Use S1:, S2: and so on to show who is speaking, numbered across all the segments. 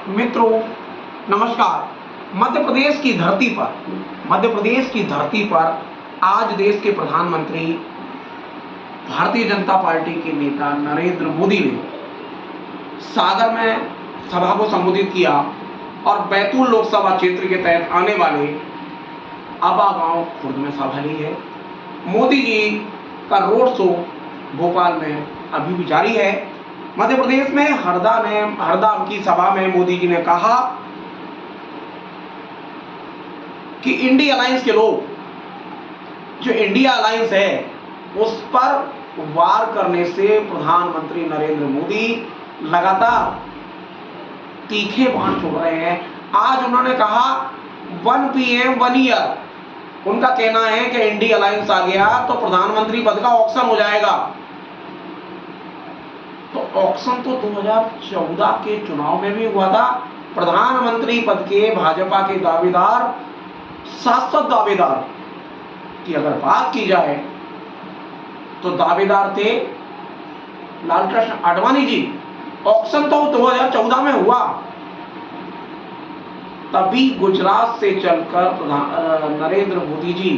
S1: मित्रों नमस्कार। मध्य प्रदेश की धरती पर आज देश के प्रधानमंत्री भारतीय जनता पार्टी के नेता नरेंद्र मोदी ने सागर में सभा को संबोधित किया और बैतूल लोकसभा क्षेत्र के तहत आने वाले आबा गांव खुर्द में सभा ली है। मोदी जी का रोड शो भोपाल में अभी भी जारी है। मध्य प्रदेश में हरदा की सभा में मोदी जी ने कहा कि इंडिया अलायंस के लोग, जो इंडिया अलायंस है उस पर वार करने से प्रधानमंत्री नरेंद्र मोदी लगातार तीखे बाण छोड़ रहे हैं। आज उन्होंने कहा 1 PM 1 ईयर। उनका कहना है कि इंडिया अलायंस आ गया तो प्रधानमंत्री पद का ऑक्शन हो जाएगा। तो ऑक्शन तो 2014 के चुनाव में भी हुआ था। प्रधानमंत्री पद के भाजपा के दावेदार, शाश्वत दावेदार की अगर बात की जाए तो दावेदार थे लालकृष्ण आडवाणी जी। ऑक्शन तो 2014 में हुआ, तभी गुजरात से चलकर नरेंद्र मोदी जी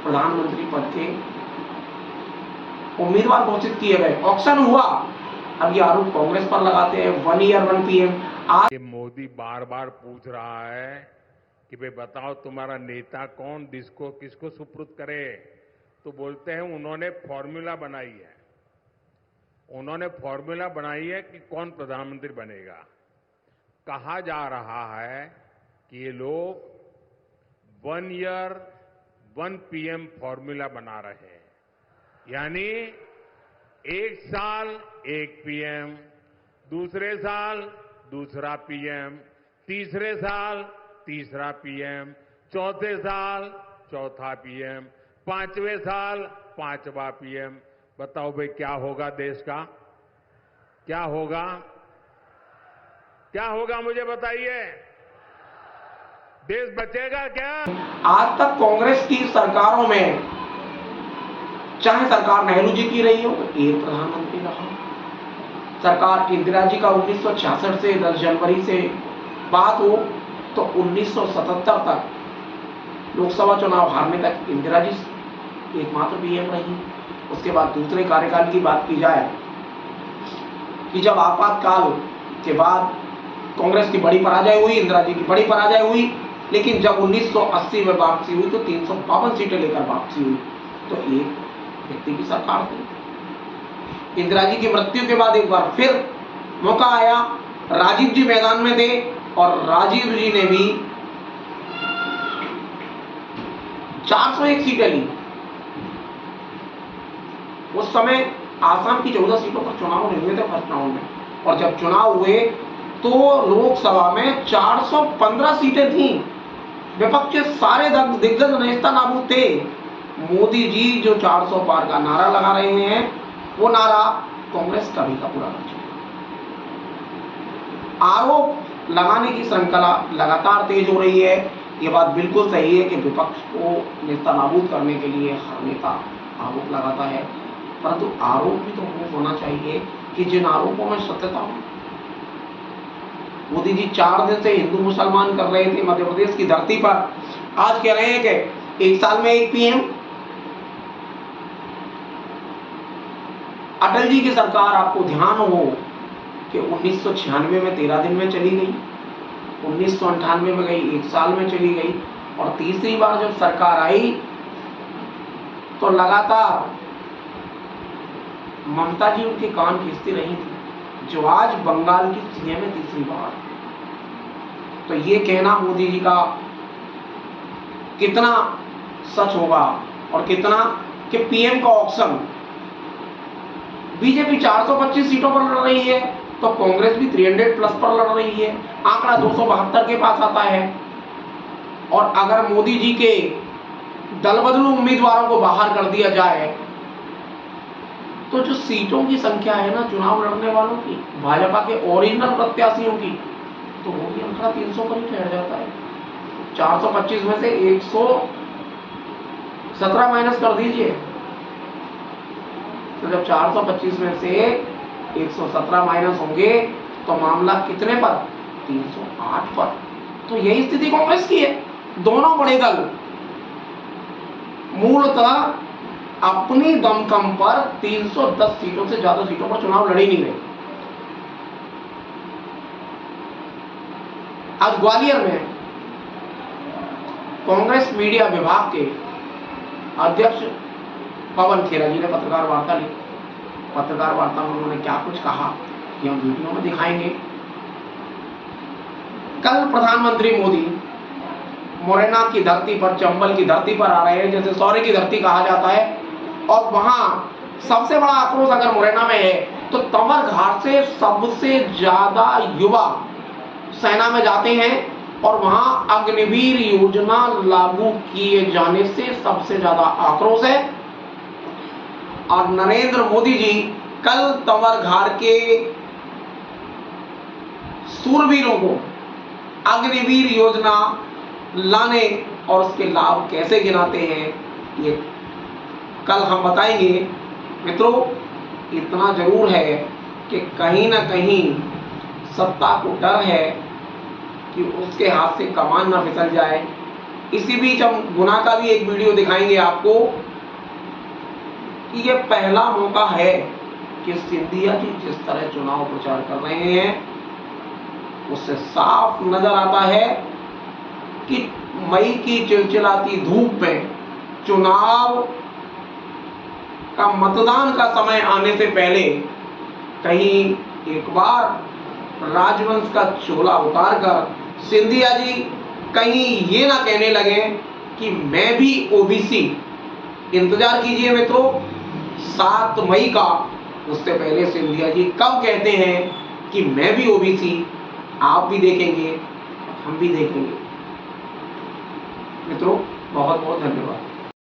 S1: प्रधानमंत्री पद के उम्मीदवार घोषित किए गए। ऑक्शन हुआ। अब ये आरोप कांग्रेस पर लगाते हैं 1 ईयर 1 PM।
S2: आज मोदी बार बार पूछ रहा है कि भाई बताओ तुम्हारा नेता कौन, किसको सुपुर्द करे। तो बोलते हैं उन्होंने फॉर्मूला बनाई है। उन्होंने फॉर्मूला बनाई है कि कौन प्रधानमंत्री बनेगा। कहा जा रहा है कि ये लोग 1 ईयर 1 PM फॉर्मूला बना रहे हैं, यानी 1 साल 1 PM, दूसरे साल दूसरा PM, तीसरे साल तीसरा PM, चौथे साल चौथा PM, 5वें साल 5वां PM। बताओ भाई क्या होगा देश का? क्या होगा? क्या होगा मुझे बताइए। देश बचेगा क्या?
S1: आज तक कांग्रेस की सरकारों में, चाहे सरकार नेहरू जी की रही हो, एक प्रधानमंत्री रहा। सरकार इंदिरा जी का 1966 से 10 जनवरी से बात हो तो 1977 तक लोकसभा चुनाव हारने तक इंदिरा जी एकमात्र PM रही। उसके बाद दूसरे कार्यकाल की बात की जाए कि जब आपातकाल के बाद कांग्रेस की बड़ी पराजय हुई, इंदिरा जी की बड़ी पराजय हुई, लेकिन जब 1980 में वापसी हुई तो 352 सीटें लेकर वापसी हुई। तो एक व्यक्ति की सरकार थी। इंदिरा जी की मृत्यु के बाद एक बार फिर मौका आया, राजीव जी मैदान में थे और राजीव जी ने भी 401 सीटें ली। उस समय आसाम की 14 सीटों पर चुनाव नहीं हुए थे फर्स्ट राउंड में, और जब चुनाव हुए तो लोकसभा में 415 सीटें थीं। विपक्ष के सारे दिग्गज नेता नाबूद थे। मोदी जी जो 400 पार का नारा लगा रहे हैं, वो नारा कांग्रेस कभी का पूरा कर चुकी। आरोप लगाने की श्रृंखला लगातार तेज हो रही है। ये बात बिल्कुल सही है कि विपक्ष को नेता नाबूद करने के लिए हर नेता आरोप लगाता है, परंतु आरोप भी तो होना चाहिए कि जिन आरोपों में सत्यता हो। मोदी जी 4 दिन से हिंदू मुसलमान कर रहे थे मध्य प्रदेश की धरती पर। आज कह रहे हैं कि 1 साल में 1 PM। अटल जी की सरकार, आपको ध्यान हो कि 1996 में 13 दिन में चली गई, 1998 में गई, 1 साल में चली गई, और तीसरी बार जब सरकार आई तो लगातार ममता जी उनके कान खींचती रही थी, जो आज बंगाल की CM है तीसरी बार। तो ये कहना मोदी जी का कितना सच होगा और कितना कि PM का ऑक्शन, बीजेपी 425 सीटों पर लड़ रही है तो कांग्रेस भी 300+ पर लड़ रही है। आंकड़ा 272 के पास आता है। और अगर मोदी जी के दल बदलू उम्मीदवारों को बाहर कर दिया जाए तो जो सीटों की संख्या है ना चुनाव लड़ने वालों की, भाजपा के ओरिजिनल प्रत्याशियों की, तो वो भी आंकड़ा 300 पर ही ठहर जाता है। 425 में से 117 माइनस कर दीजिए, तो जब 425 में से 117 माइनस होंगे तो मामला कितने पर, 308 पर। तो यही स्थिति कांग्रेस की है। दोनों बड़े दल मूलतः अपनी दमखम पर 310 सीटों से ज्यादा सीटों पर चुनाव लड़ ही नहीं रहे। आज ग्वालियर में कांग्रेस मीडिया विभाग के अध्यक्ष पवन खेरा जी ने पत्रकार वार्ता ली। पत्रकार वार्ता में उन्होंने क्या कुछ कहा ये हम वीडियो में दिखाएंगे। कल प्रधानमंत्री मोदी मुरैना की धरती पर, चंबल की धरती पर आ रहे हैं, जैसे शौर्य की धरती कहा जाता है, और वहां सबसे बड़ा आक्रोश अगर मुरैना में है तो तंवर घाट से सबसे ज्यादा युवा सेना में जाते हैं और वहां अग्निवीर योजना लागू किए जाने से सबसे ज्यादा आक्रोश है। और नरेंद्र मोदी जी कल तंवर घाट के सूरवीरों को अग्निवीर योजना लाने और उसके लाभ कैसे गिनाते हैं ये कल हम बताएंगे। मित्रों, इतना जरूर है कि कहीं ना कहीं सत्ता को डर है कि उसके हाथ से कमान ना फिसल जाए। इसी बीच हम गुना का भी एक वीडियो दिखाएंगे आपको कि ये पहला मौका है कि सिंधिया जी जिस तरह चुनाव प्रचार कर रहे हैं उससे साफ नजर आता है कि मई की चिलचिलाती धूप में चुनाव का मतदान का समय आने से पहले कहीं एक बार राजवंश का चोला उतारकर सिंधिया जी कहीं ये ना कहने लगे कि मैं भी ओबीसी। इंतजार कीजिए मित्रों 7 मई का, उससे पहले सिंधिया जी कब कहते हैं कि मैं भी ओबीसी, आप भी देखेंगे, हम भी देखेंगे। मित्रों, बहुत बहुत धन्यवाद।